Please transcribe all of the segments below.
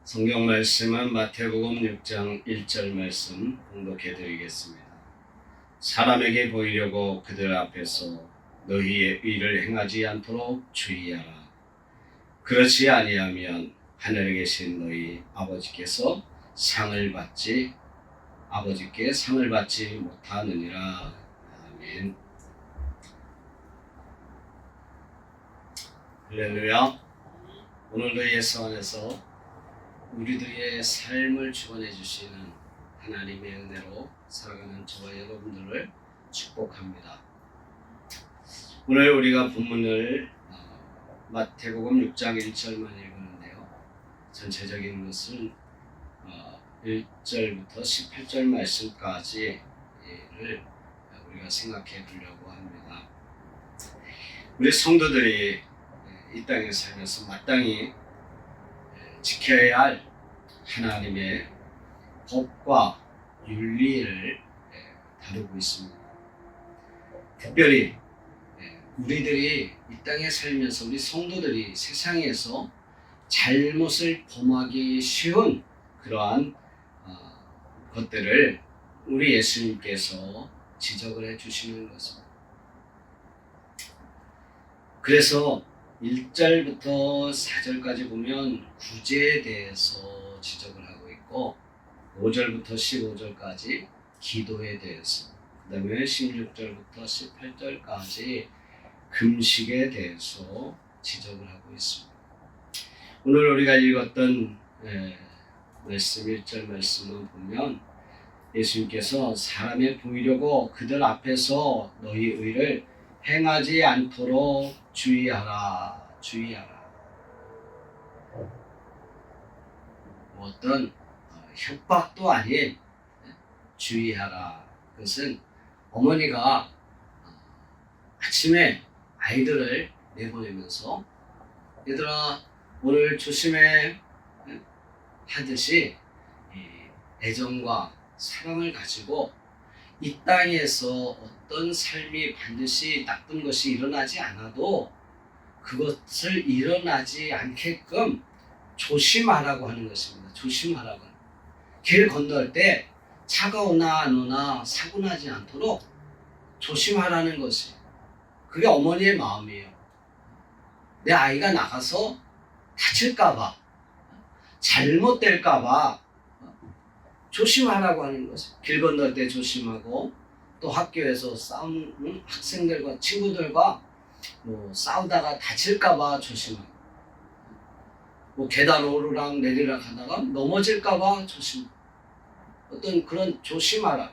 성경 말씀은 마태복음 6장 1절 말씀 공독해 드리겠습니다. 사람에게 보이려고 그들 앞에서 너희의 의를 행하지 않도록 주의하라. 그렇지 아니하면 하늘에 계신 너희 아버지께 상을 받지 못하느니라. 아멘. 할렐루야. 오늘도 예수 안에서 우리들의 삶을 주관해 주시는 하나님의 은혜로 살아가는 저와 여러분들을 축복합니다. 오늘 우리가 본문을 마태복음 6장 1절만 읽었는데요. 전체적인 것은 1절부터 18절 말씀까지를 우리가 생각해 보려고 합니다. 우리 성도들이 이 땅에 살면서 마땅히 지켜야 할 하나님의 법과 윤리를 다루고 있습니다. 특별히 우리들이 이 땅에 살면서 우리 성도들이 세상에서 잘못을 범하기 쉬운 그러한 것들을 우리 예수님께서 지적을 해주시는 것입니다. 그래서 1절부터 4절까지 보면 구제에 대해서 지적을 하고 있고 5절부터 15절까지 기도에 대해서, 그 다음에 16절부터 18절까지 금식에 대해서 지적을 하고 있습니다. 오늘 우리가 읽었던 말씀 1절 말씀을 보면 예수님께서 사람에 보이려고 그들 앞에서 너희 의를 행하지 않도록 주의하라. 어떤 협박도 아닌 주의하라. 그것은 어머니가 아침에 아이들을 내보내면서 얘들아 오늘 조심해 하듯이 애정과 사랑을 가지고 이 땅에서 어떤 삶이 반드시 나쁜 것이 일어나지 않아도 그것을 일어나지 않게끔 조심하라고 하는 것입니다. 조심하라고. 길 건널 때 차가 오나 안 오나 사고 나지 않도록 조심하라는 것이, 그게 어머니의 마음이에요. 내 아이가 나가서 다칠까봐, 잘못될까봐 조심하라고 하는 것이. 길 건널 때 조심하고, 또 학교에서 싸우는 학생들과 친구들과 싸우다가 다칠까봐 조심하고, 계단 오르락 내리락 하다가 넘어질까봐 조심하고, 어떤 그런 조심하라,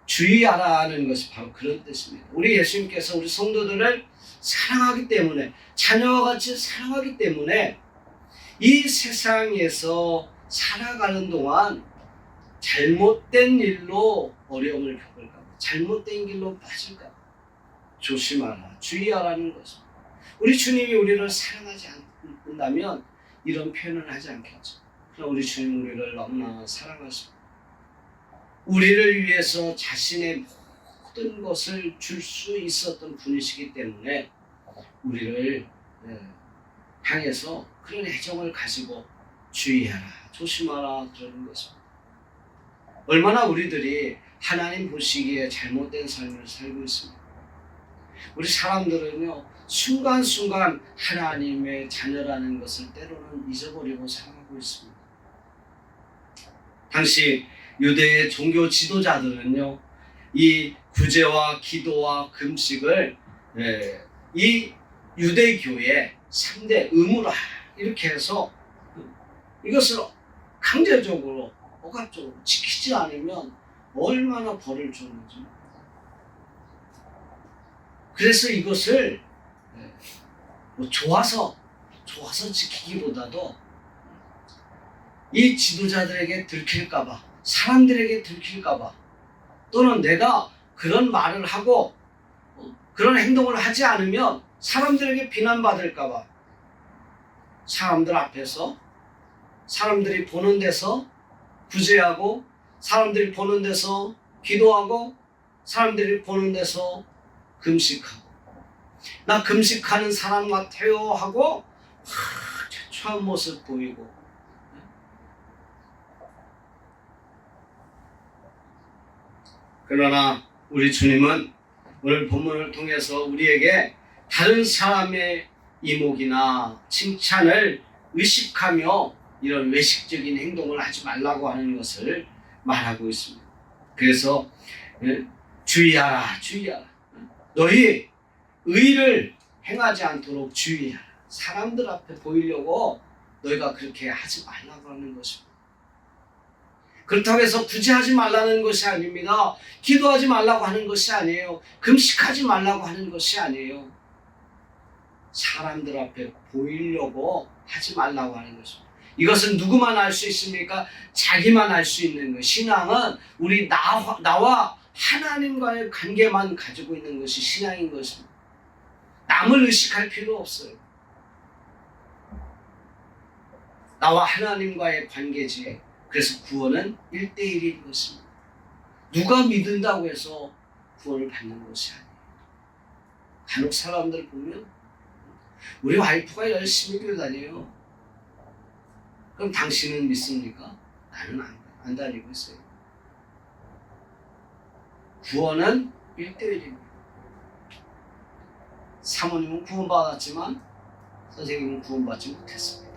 주의하라는 것이 바로 그런 뜻입니다. 우리 예수님께서 우리 성도들을 사랑하기 때문에, 자녀와 같이 사랑하기 때문에 이 세상에서 살아가는 동안 잘못된 일로 어려움을 겪을까 봐, 잘못된 길로 빠질까 봐 조심하라, 주의하라는 것입니다. 우리 주님이 우리를 사랑하지 않는다면 이런 표현을 하지 않겠죠. 그러나 우리 주님 우리를 너무나 사랑하십니다. 우리를 위해서 자신의 모든 것을 줄 수 있었던 분이시기 때문에 우리를 향해서 그런 애정을 가지고 주의하라, 조심하라 그러는 것입니다. 얼마나 우리들이 하나님 보시기에 잘못된 삶을 살고 있습니다. 우리 사람들은요, 순간순간 하나님의 자녀라는 것을 때로는 잊어버리고 살아가고 있습니다. 당시 유대의 종교 지도자들은요, 이 구제와 기도와 금식을 이 유대교의 3대 의무라 이렇게 해서 이것을 강제적으로 억압적으로 지키지 않으면 얼마나 벌을 줬는지. 그래서 이것을 좋아서 지키기보다도 이 지도자들에게 들킬까봐, 사람들에게 들킬까봐, 또는 내가 그런 말을 하고 그런 행동을 하지 않으면 사람들에게 비난받을까봐, 사람들 앞에서, 사람들이 보는 데서 구제하고, 사람들이 보는 데서 기도하고, 사람들이 보는 데서 금식하고, 나 금식하는 사람 같아요 하고 최초한 모습 보이고, 그러나 우리 주님은 오늘 본문을 통해서 우리에게 다른 사람의 이목이나 칭찬을 의식하며 이런 외식적인 행동을 하지 말라고 하는 것을 말하고 있습니다. 그래서 주의하라, 주의하라. 너희 의를 행하지 않도록 주의하라. 사람들 앞에 보이려고 너희가 그렇게 하지 말라고 하는 것입니다. 그렇다고 해서 굳이 하지 말라는 것이 아닙니다. 기도하지 말라고 하는 것이 아니에요. 금식하지 말라고 하는 것이 아니에요. 사람들 앞에 보이려고 하지 말라고 하는 것입니다. 이것은 누구만 알 수 있습니까? 자기만 알 수 있는 것. 신앙은 우리 나와 하나님과의 관계만 가지고 있는 것이 신앙인 것입니다. 남을 의식할 필요 없어요. 나와 하나님과의 관계지. 그래서 구원은 1대1인 것입니다. 누가 믿는다고 해서 구원을 받는 것이 아니에요. 간혹 사람들 보면 우리 와이프가 열심히 교회 다녀요. 그럼 당신은 믿습니까? 나는 안 다니고 있어요. 구원은 1대1입니다. 사모님은 구원받았지만 선생님은 구원받지 못했습니다.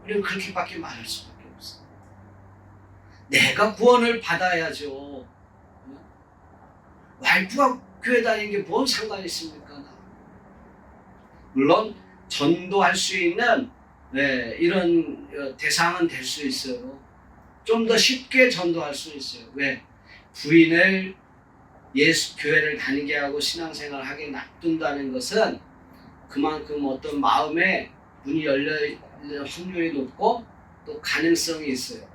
우리는 그렇게밖에 말할 수밖에 없어요. 내가 구원을 받아야죠. 와이프가 교회 다니는 게 뭔 상관이 있습니까? 물론 전도할 수 있는 이런 대상은 될 수 있어요. 좀 더 쉽게 전도할 수 있어요. 왜? 부인을 예수 교회를 다니게 하고 신앙생활을 하게 놔둔다는 것은 그만큼 어떤 마음에 문이 열릴 확률이 높고 또 가능성이 있어요.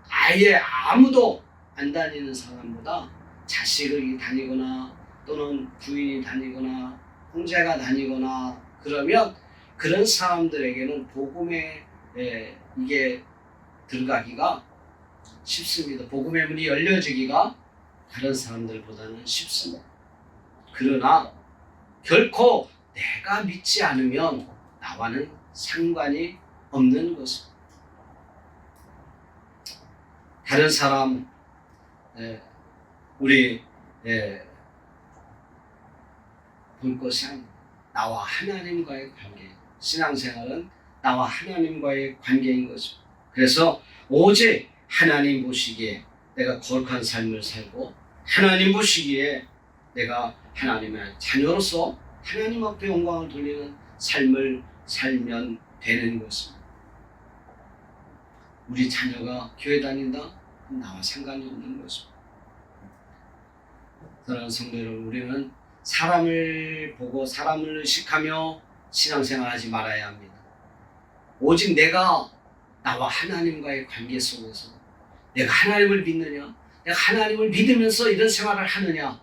아예 아무도 안 다니는 사람보다 자식이 다니거나 또는 부인이 다니거나 형제가 다니거나 그러면 그런 사람들에게는 복음에 이게 들어가기가 쉽습니다. 복음의 문이 열려지기가 다른 사람들보다는 쉽습니다. 그러나 결코 내가 믿지 않으면 나와는 상관이 없는 것입니다. 다른 사람 우리 볼 것이 아닙니다. 나와 하나님과의 관계. 신앙생활은 나와 하나님과의 관계인 것입니다. 그래서 오직 하나님 보시기에 내가 거룩한 삶을 살고 하나님 보시기에 내가 하나님의 자녀로서 하나님 앞에 영광을 돌리는 삶을 살면 되는 것입니다. 우리 자녀가 교회 다닌다? 그럼 나와 상관이 없는 것입니다. 사랑하는 성도 여러분, 우리는 사람을 보고 사람을 의식하며 신앙생활하지 말아야 합니다. 오직 내가 나와 하나님과의 관계 속에서 내가 하나님을 믿느냐, 내가 하나님을 믿으면서 이런 생활을 하느냐,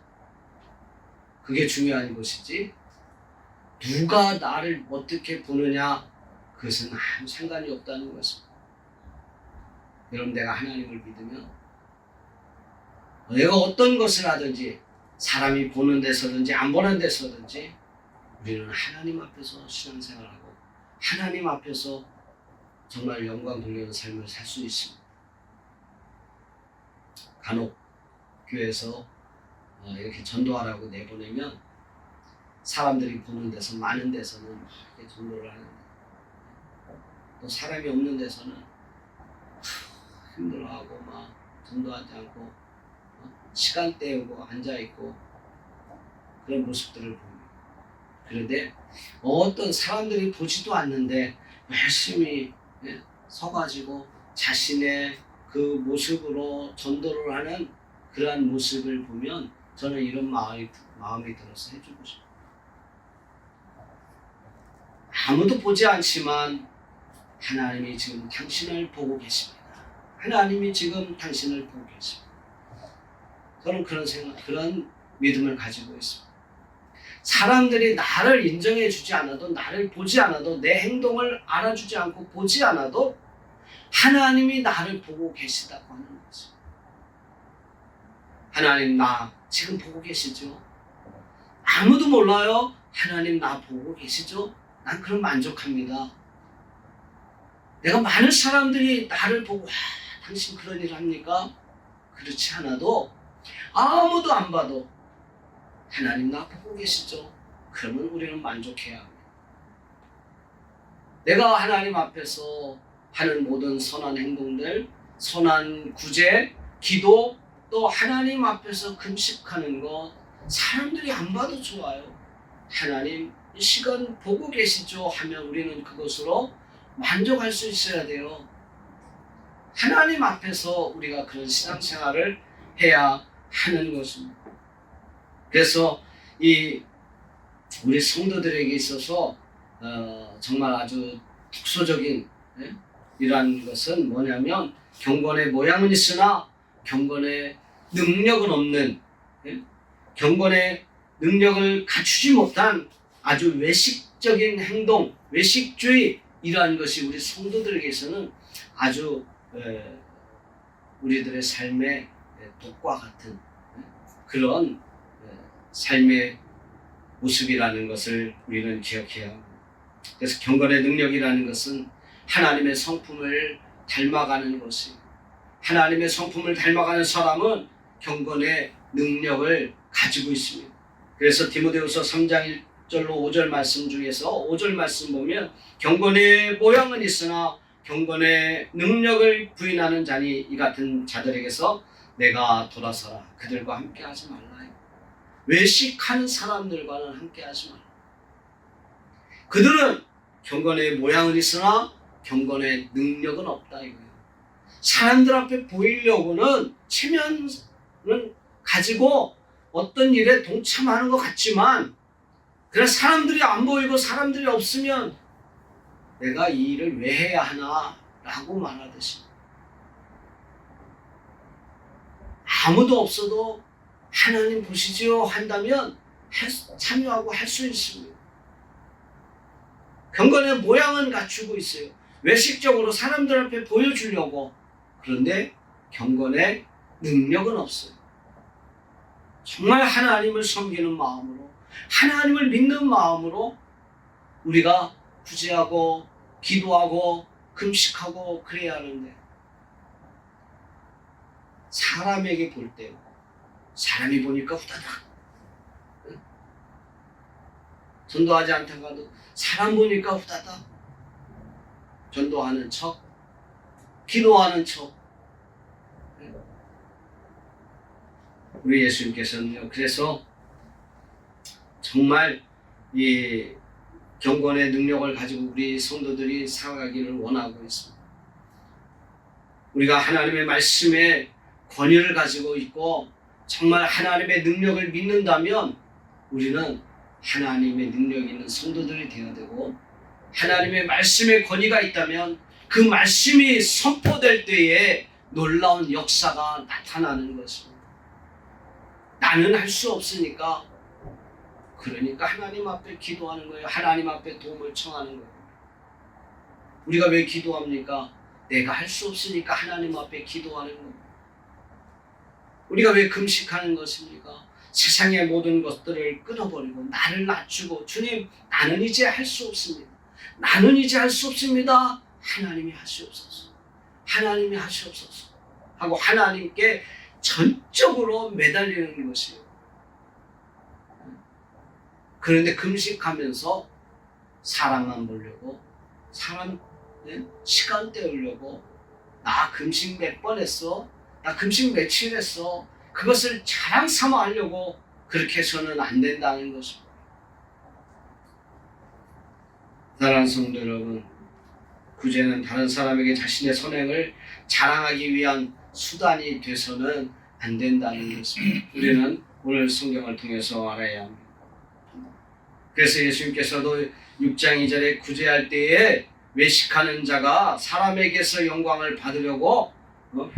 그게 중요한 것이지 누가 나를 어떻게 보느냐 그것은 아무 상관이 없다는 것입니다. 여러분, 내가 하나님을 믿으면 내가 어떤 것을 하든지 사람이 보는 데서든지 안 보는 데서든지 우리는 하나님 앞에서 신앙생활하고 하나님 앞에서 정말 영광 돌리는 삶을 살 수 있습니다. 간혹 교회에서 이렇게 전도하라고 내보내면 사람들이 보는 데서 많은 데서는 이렇게 전도를 하는데 또 사람이 없는 데서는 힘들어하고 막 전도하지 않고 시간 때우고 앉아있고 그런 모습들을 봅니다. 그런데 어떤 사람들이 보지도 않는데 열심히 서가지고 자신의 그 모습으로 전도를 하는 그러한 모습을 보면 저는 이런 마음이 들어서 해주고 싶어요. 아무도 보지 않지만 하나님이 지금 당신을 보고 계십니다. 하나님이 지금 당신을 보고 계십니다. 저는 그런 믿음을 가지고 있습니다. 사람들이 나를 인정해 주지 않아도, 나를 보지 않아도, 내 행동을 알아주지 않고 보지 않아도 하나님이 나를 보고 계시다고 하는 거죠. 하나님 나 지금 보고 계시죠? 아무도 몰라요? 하나님 나 보고 계시죠? 난 그럼 만족합니다. 내가 많은 사람들이 나를 보고 당신 그런 일을 합니까? 그렇지 않아도 아무도 안 봐도 하나님 나 보고 계시죠? 그러면 우리는 만족해야 합니다. 내가 하나님 앞에서 하는 모든 선한 행동들, 선한 구제, 기도, 또 하나님 앞에서 금식하는 것, 사람들이 안 봐도 좋아요. 하나님 이 시간 보고 계시죠? 하면 우리는 그것으로 만족할 수 있어야 돼요. 하나님 앞에서 우리가 그런 신앙생활을 해야 하는 것입니다. 그래서 이 우리 성도들에게 있어서 정말 아주 특수적인 이러한 것은 뭐냐면 경건의 모양은 있으나 경건의 능력은 없는, 경건의 능력을 갖추지 못한 아주 외식적인 행동, 외식주의, 이러한 것이 우리 성도들에게서는 아주 우리들의 삶의 독과 같은 그런 삶의 모습이라는 것을 우리는 기억해야 합니다. 그래서 경건의 능력이라는 것은 하나님의 성품을 닮아가는 것입니다. 하나님의 성품을 닮아가는 사람은 경건의 능력을 가지고 있습니다. 그래서 디모데후서 3장 1절로 5절 말씀 중에서 5절 말씀 보면 경건의 모양은 있으나 경건의 능력을 부인하는 자니 이 같은 자들에게서 내가 돌아서라. 그들과 함께하지 말라. 외식하는 사람들과는 함께하지 말라. 그들은 경건의 모양은 있으나 경건의 능력은 없다 이거예요. 사람들 앞에 보이려고는 체면은 가지고 어떤 일에 동참하는 것 같지만 그냥 사람들이 안 보이고 사람들이 없으면 내가 이 일을 왜 해야 하나 라고 말하듯이 아무도 없어도 하나님 보시지요 한다면 참여하고 할 수 있습니다. 경건의 모양은 갖추고 있어요. 외식적으로 사람들 앞에 보여주려고. 그런데 경건의 능력은 없어요. 정말 하나님을 섬기는 마음으로, 하나님을 믿는 마음으로 우리가 구제하고 기도하고 금식하고 그래야 하는데 사람에게 볼 때 사람이 보니까 후다닥 전도하지 않다가도 사람 보니까 후다닥 전도하는 척, 기도하는 척. 우리 예수님께서는요, 그래서 정말 이 경건의 능력을 가지고 우리 성도들이 살아가기를 원하고 있습니다. 우리가 하나님의 말씀에 권위를 가지고 있고 정말 하나님의 능력을 믿는다면 우리는 하나님의 능력이 있는 성도들이 되어야 되고, 하나님의 말씀에 권위가 있다면 그 말씀이 선포될 때에 놀라운 역사가 나타나는 것입니다. 나는 할 수 없으니까, 그러니까 하나님 앞에 기도하는 거예요. 하나님 앞에 도움을 청하는 거예요. 우리가 왜 기도합니까? 내가 할 수 없으니까 하나님 앞에 기도하는 거예요. 우리가 왜 금식하는 것입니까? 세상의 모든 것들을 끊어버리고 나를 낮추고, 주님 나는 이제 할 수 없습니다. 나는 이제 할 수 없습니다. 하나님이 하시옵소서. 하나님이 하시옵소서. 하고 하나님께 전적으로 매달리는 것이에요. 그런데 금식하면서 사람만 보려고, 사람 시간 때우려고, 나 금식 몇 번 했어? 나 금식 며칠 했어? 그것을 자랑 삼아 하려고 그렇게 해서는 안 된다는 것입니다. 사랑하는 성도 여러분, 구제는 다른 사람에게 자신의 선행을 자랑하기 위한 수단이 돼서는 안 된다는 것입니다. 우리는 오늘 성경을 통해서 알아야 합니다. 그래서 예수님께서도 6장 2절에 구제할 때에 외식하는 자가 사람에게서 영광을 받으려고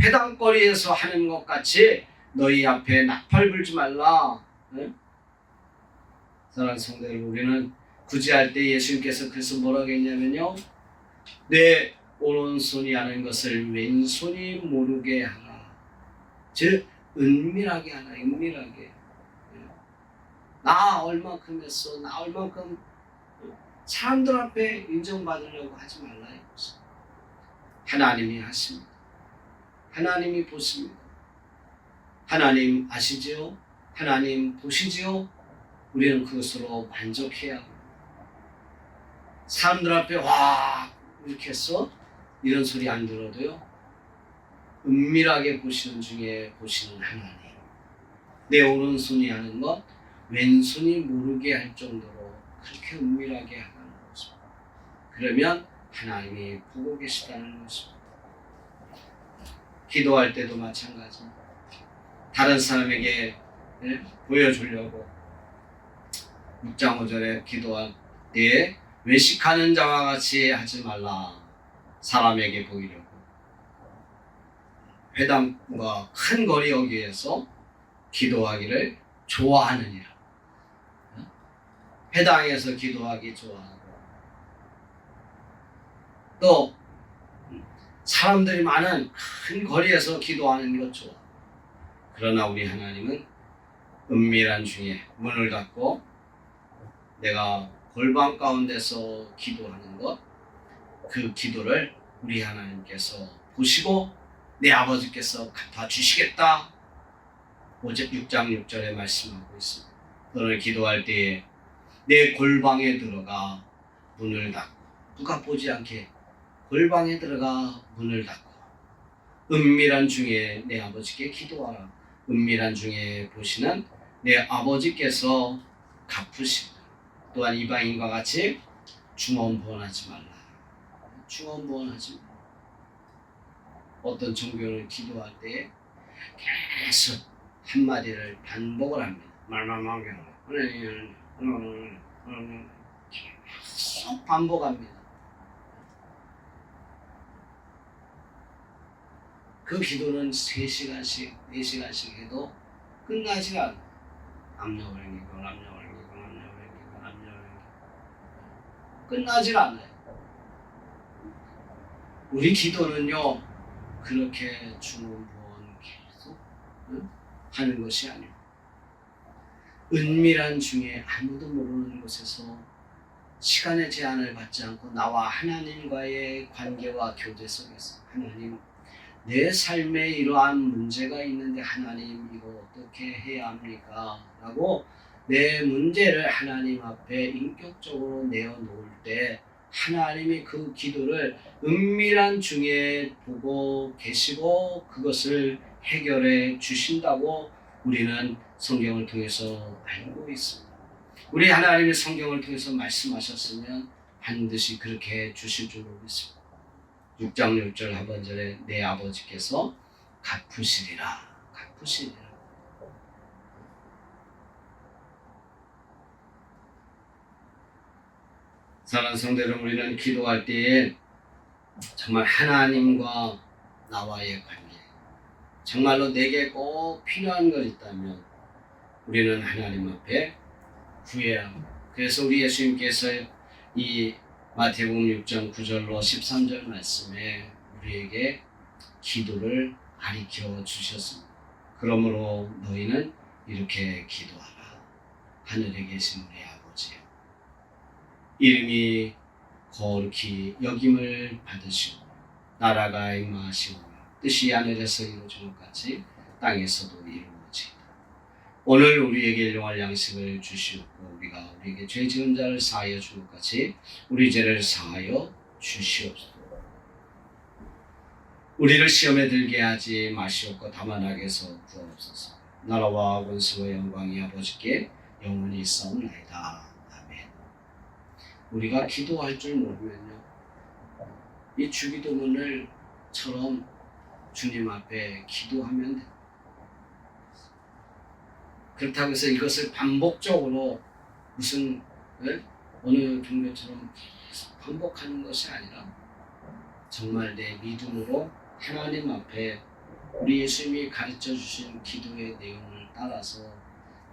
회당거리에서 하는 것 같이 너희 앞에 나팔 불지 말라. 사랑하는 성도 여러분, 우리는 구제할 때 예수님께서 그래서 뭐라고 했냐면요, 내 오른손이 하는 것을 왼손이 모르게 하라. 즉 은밀하게 하라. 은밀하게. 나 얼만큼 했어, 나 얼만큼, 사람들 앞에 인정받으려고 하지 말라 이거죠. 하나님이 하십니다. 하나님이 보십니다. 하나님 아시지요? 하나님 보시지요? 우리는 그것으로 만족해야 합니다. 사람들 앞에 와 이렇게 했어? 이런 소리 안 들어도요, 은밀하게 보시는 중에 보시는 하나님, 내 오른손이 하는 것 왼손이 모르게 할 정도로 그렇게 은밀하게 하는 것입니다. 그러면 하나님이 보고 계시다는 것입니다. 기도할 때도 마찬가지입니다. 다른 사람에게 보여주려고 6장 5절에 기도할 때에 외식하는 자와 같이 하지 말라. 사람에게 보이려고 회당과 큰 거리 여기에서 기도하기를 좋아하느니라. 회당에서 기도하기 좋아하고 또 사람들이 많은 큰 거리에서 기도하는 것 좋아. 그러나 우리 하나님은 은밀한 중에 문을 닫고 내가 골방 가운데서 기도하는 것, 그 기도를 우리 하나님께서 보시고 내 아버지께서 갚아주시겠다. 6장 6절에 말씀하고 있습니다. 너는 기도할 때에 내 골방에 들어가 문을 닫고, 누가 보지 않게 골방에 들어가 문을 닫고 은밀한 중에 내 아버지께 기도하라. 은밀한 중에 보시는 내 아버지께서 갚으시라. 또한 이방인과 같이 중언부언하지 말라. 중언부언하지 말라. 어떤 종교는 기도할 때 계속 한마디를 반복을 합니다. 계속 반복합니다. 그 기도는 3시간씩, 4시간씩 해도 끝나지 않아요. 압력을 옮기고 끝나질 않아요. 우리 기도는요, 그렇게 중언부언 계속 하는 것이 아니에요. 은밀한 중에 아무도 모르는 곳에서 시간의 제한을 받지 않고 나와 하나님과의 관계와 교제 속에서 하나님, 내 삶에 이러한 문제가 있는데 하나님 이거 어떻게 해야 합니까? 라고 내 문제를 하나님 앞에 인격적으로 내어놓을 때 하나님이 그 기도를 은밀한 중에 보고 계시고 그것을 해결해 주신다고 우리는 성경을 통해서 알고 있습니다. 우리 하나님이 성경을 통해서 말씀하셨으면 반드시 그렇게 해 주실 줄로 믿습니다. 6장 6절 하반절에 내 아버지께서 갚으시리라. 사랑하는 성도 여러분, 우리는 기도할 때에 정말 하나님과 나와의 관계, 정말로 내게 꼭 필요한 것 있다면 우리는 하나님 앞에 구해야 합니다. 그래서 우리 예수님께서 이 마태복음 6장 9절로 13절 말씀에 우리에게 기도를 가르쳐 주셨습니다. 그러므로 너희는 이렇게 기도하라. 하늘에 계신 우리 아버지여, 이름이 거룩히 여김을 받으시고 나라가 임하시오며 뜻이 하늘에서 이루어진 것 같이 땅에서도 이루어지이다. 오늘 우리에게 일용할 양식을 주시옵고 우리가 우리에게 죄 지은 자를 사하여 준 것 같이 우리 죄를 사하여 주시옵소서. 우리를 시험에 들게 하지 마시옵고 다만 악에서 구하옵소서. 나라와 권세와 영광이 아버지께 영원히 있사옵나이다. 아멘. 우리가 기도할 줄 모르면요, 이 주기도문을처럼 주님 앞에 기도하면 됩니다. 그렇다고 해서 이것을 반복적으로 무슨 어느 종교처럼 반복하는 것이 아니라 정말 내 믿음으로 하나님 앞에 우리 예수님이 가르쳐 주신 기도의 내용을 따라서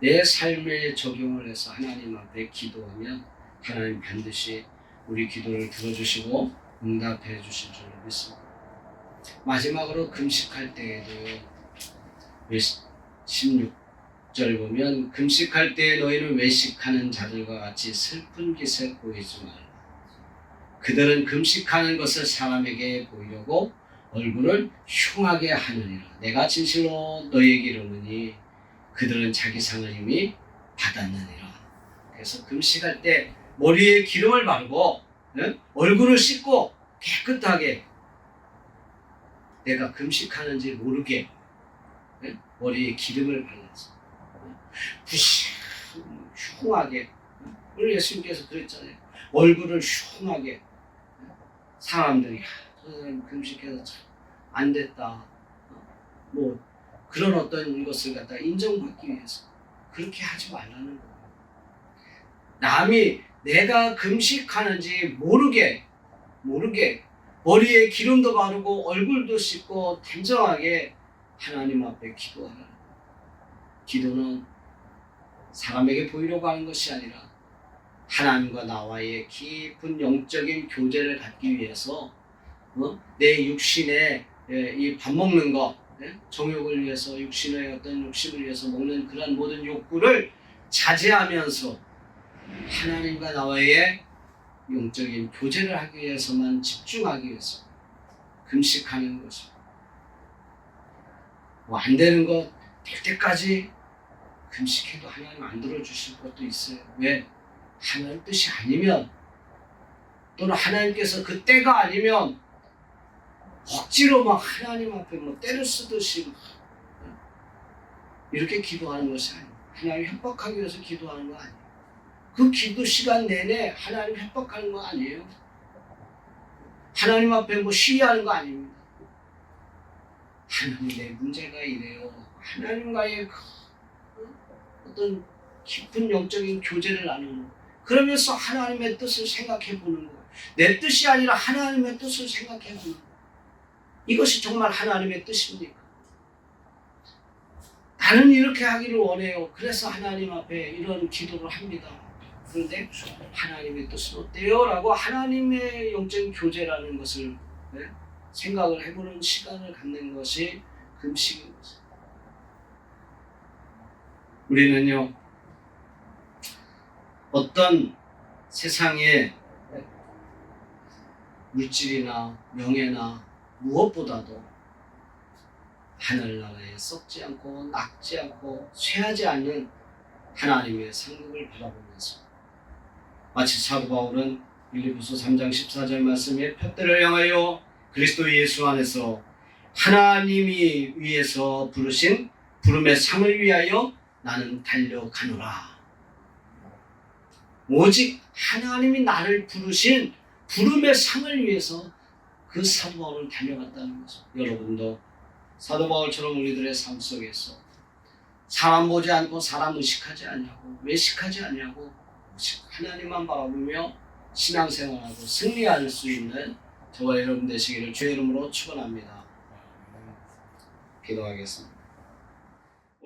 내 삶에 적용을 해서 하나님 앞에 기도하면 하나님 반드시 우리 기도를 들어주시고 응답해 주실 줄 믿습니다. 마지막으로 금식할 때에도요, 16절 보면 금식할 때 너희는 외식하는 자들과 같이 슬픈 기색 보이지 말라. 그들은 금식하는 것을 사람에게 보이려고 얼굴을 흉하게 하느니라. 내가 진실로 너희에게 이르노니 그들은 자기 상을 이미 받았느니라. 그래서 금식할 때 머리에 기름을 바르고 얼굴을 씻고 깨끗하게 내가 금식하는지 모르게 머리에 기름을 발라서 흉하게 우리 예수님께서 그랬잖아요. 얼굴을 흉하게 사람들이 저 사람 금식해서 참 안 됐다. 뭐 그런 어떤 것을 갖다 인정받기 위해서 그렇게 하지 말라는 거예요. 남이 내가 금식하는지 모르게 머리에 기름도 바르고 얼굴도 씻고 단정하게 하나님 앞에 기도하라는 거예요. 기도는 사람에게 보이려고 하는 것이 아니라 하나님과 나와의 깊은 영적인 교제를 갖기 위해서 내 육신에 이 밥 먹는 거 정욕을 위해서 육신의 어떤 욕심을 위해서 먹는 그런 모든 욕구를 자제하면서 하나님과 나와의 영적인 교제를 하기 위해서만 집중하기 위해서 금식하는 것입니다. 뭐 안 되는 것 될 때까지 금식해도 하나님 안 들어주실 것도 있어요. 왜? 하나님 뜻이 아니면 또는 하나님께서 그 때가 아니면 억지로 막 하나님 앞에 뭐 때를 쓰듯이 이렇게 기도하는 것이 아니에요. 하나님 협박하기 위해서 기도하는 거 아니에요. 그 기도 시간 내내 하나님 협박하는 거 아니에요. 하나님 앞에 뭐 시위하는 거 아닙니다. 하나님 내 문제가 이래요. 하나님과의 어떤 깊은 영적인 교제를 나누는 그러면서 하나님의 뜻을 생각해 보는 거예요. 내 뜻이 아니라 하나님의 뜻을 생각해 보는 거예요. 이것이 정말 하나님의 뜻입니까? 나는 이렇게 하기를 원해요. 그래서 하나님 앞에 이런 기도를 합니다. 그런데 하나님의 뜻은 어때요? 라고 하나님의 영적인 교제라는 것을 생각을 해보는 시간을 갖는 것이 금식인 것입니다. 우리는요, 어떤 세상의 물질이나 명예나 무엇보다도 하늘나라에 썩지 않고 낡지 않고 쇠하지 않는 하나님의 상급을 바라보면서 마치 사도 바울은 빌립보서 3장 14절 말씀에 푯대를 향하여 그리스도 예수 안에서 하나님이 위에서 부르신 부름의 상을 위하여 나는 달려가노라. 오직 하나님이 나를 부르신 부름의 상을 위해서 그 사도 바울은 달려갔다는 거죠. 여러분도 사도 바울처럼 우리들의 삶 속에서 사람 보지 않고 사람 의식하지 않냐고, 외식하지 않냐고, 하나님만 바라보며 신앙생활하고 승리할 수 있는 저와 여러분 되시기를 주의 이름으로 축원합니다. 기도하겠습니다.